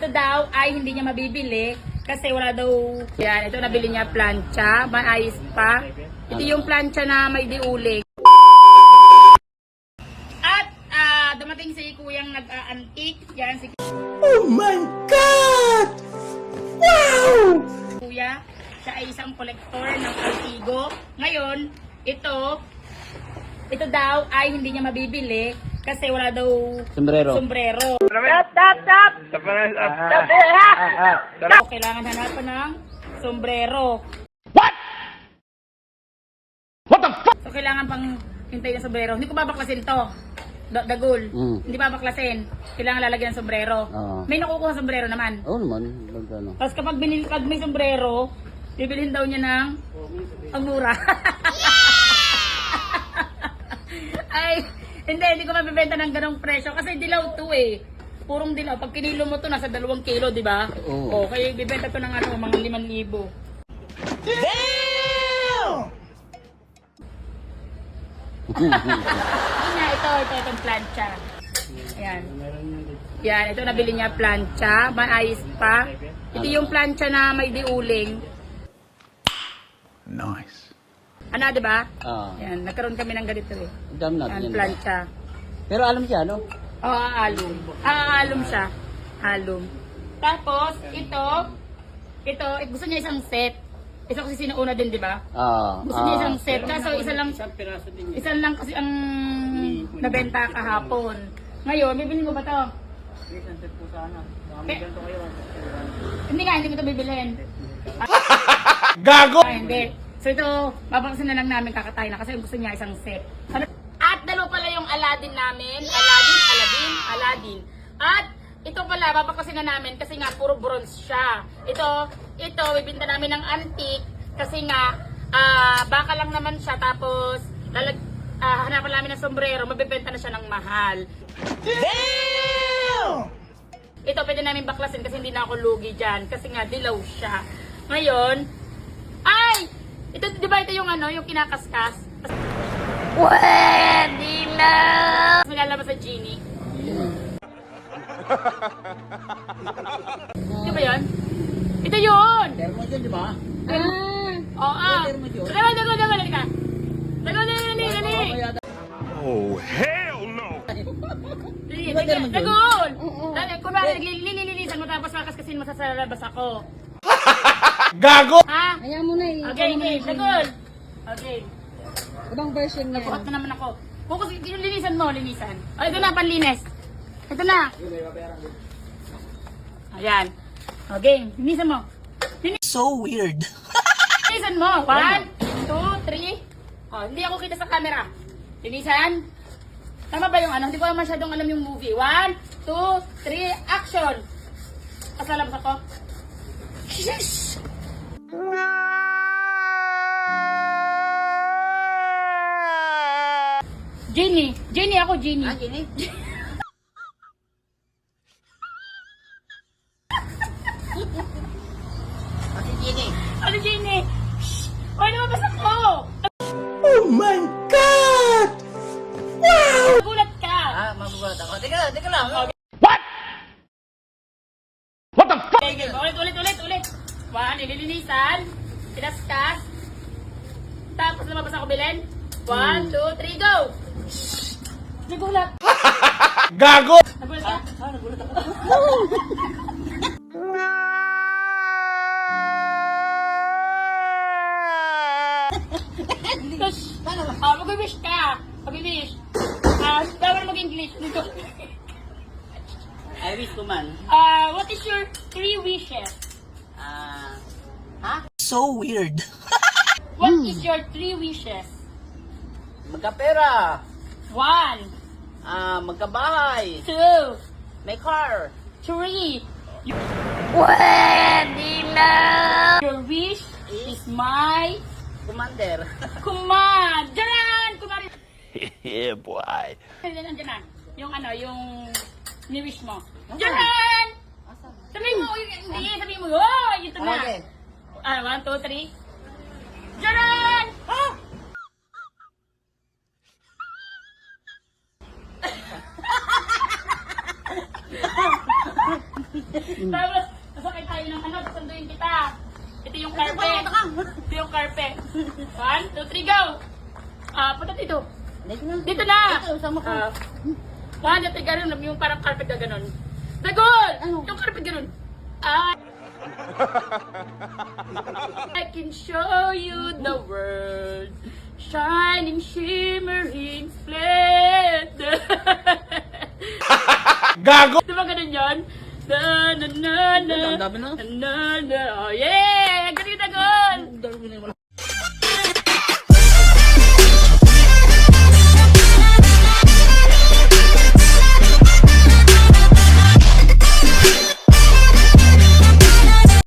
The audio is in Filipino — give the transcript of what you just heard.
Ito daw ay hindi niya mabibili kasi wala daw. Yan, ito nabili niya plancha, maayos pa. Ito yung plancha na may diuling. At dumating si kuyang nag-antique. Yan si Oh my God! Wow! kuya. Siya ay isang kolektor ng Altigo. Ngayon, ito daw ay hindi niya mabibili kasi wala daw sombrero. So, kailangan hanapan ng sombrero. What the fuck? So, kailangan pang hintay ng sombrero. Hindi ko babaklasin to. Dagul. Hindi babaklasin. Kailangan lalagyan ng sombrero. May nakukuha sombrero naman. Oo naman. Ano? Tapos pag may sombrero, bibilhin daw niya ng ang mura. Ay, hindi ko mabibenta ng ganong presyo kasi dilaw to eh. Purong dilaw. Pag kinilo mo to, nasa 2 kilo, di ba? Oo. Kaya bibenta to ng mga 5,000. Damn! Itong plancha. Ayan. Yan, ito nabili niya plancha, maayos pa. Ito yung plancha na may diuling. Nice. Ano, di ba? Yan. Nagkaroon kami ng ganito eh. Dami natin Yan, yan. plancha. Pero alam siya, no? Aalum. Aalum siya. Alum. Tapos, ito, gusto niya isang set. Isa kasi sinuuna din, di ba? Gusto niya isang set. Kaso isa lang kasi ang nabenta kahapon. Ngayon, bibili mo ba to? Hindi nga, hindi mo ito bibilhin. Gago! Hindi. So ito, babakasin na lang namin kakatay na kasi gusto niya isang set. At dalawa pala yung Aladdin namin. Aladdin. At ito pala, babakasin na namin kasi nga puro bronze siya. Ito, bibinta namin ng antique kasi nga, baka lang naman siya tapos hanapan namin ng sombrero, mabibenta na siya ng mahal. Damn! Ito pwede namin baklasin kasi hindi na ako lugi dyan kasi nga dilaw siya. Ngayon, ito, di ba ito yung yung kinakaskas? Pwede na! May lalabas sa genie. Di ba yun? Ito yun! Termo dyan, di ba? Oo. Dago. Oh, hell no! Dagol! Kunwari, lilinisan mo tapos kakaskasin mo sa labas ako. Gago! Ha? Ayaw mo na eh. Okay, dagol. Okay. Ibang version niya. Nagkuhat na naman ako. Focus, linisan mo. O, ito na, panlinis. Ito na. Ayan. Okay, linisan mo. So weird. Linisan mo. 1, 2, 3. Oh, hindi ako kita sa camera. Linisan. Tama ba yung Hindi ko masyadong alam yung movie. 1, 2, 3, action! Pasalabas ako. Yes! Jenny ako, Jenny. Jenny? Jenny? Ano, Jenny? Shhh! Hoy, lumabas ako! Oh my God! Wow! Nagulat ka! Magugulat ako. Teka lang. What? What the fuck? Okay, ulit. 1, nililinisan. Pinaskas. Tapos lumabas ako, Belen. 1, 2, 3, go! Shhh! Nagulat. Gago! Nagulat ka? Nagulat ako. Mag-wish ka. Mag-wish. Dapat mag-English. Dito. I wish ko man. What is your 3 wishes? So weird. What is your 3 wishes? Magkapera. 1, Magkabahay. 2, May car. 3. Pwede na! Your wish is my Commander. command. Diyan! Kumari. Yeah, boy. Nandiyan na. Yung ni-wish mo. Diyan! Sabihin mo, hindi. Sabihin mo, oh, ito na. Okay. 1, 2, 3. Diyan! Tapos, nasakay tayo ng ano, susunduin kita. Ito yung carpet. Ito yung carpet. 1, 2, 3, go! Punta dito. Dito na! Ito, sama ka. 1, 2, 3, ganun. Yung parang carpet na ganun. Dagol! Yung carpet ganun. I can show you the world. Shining, shimmering, splendor. Gago! Di ba ganun yun? Na na na na Ang dami na. na na. Oh, yeah!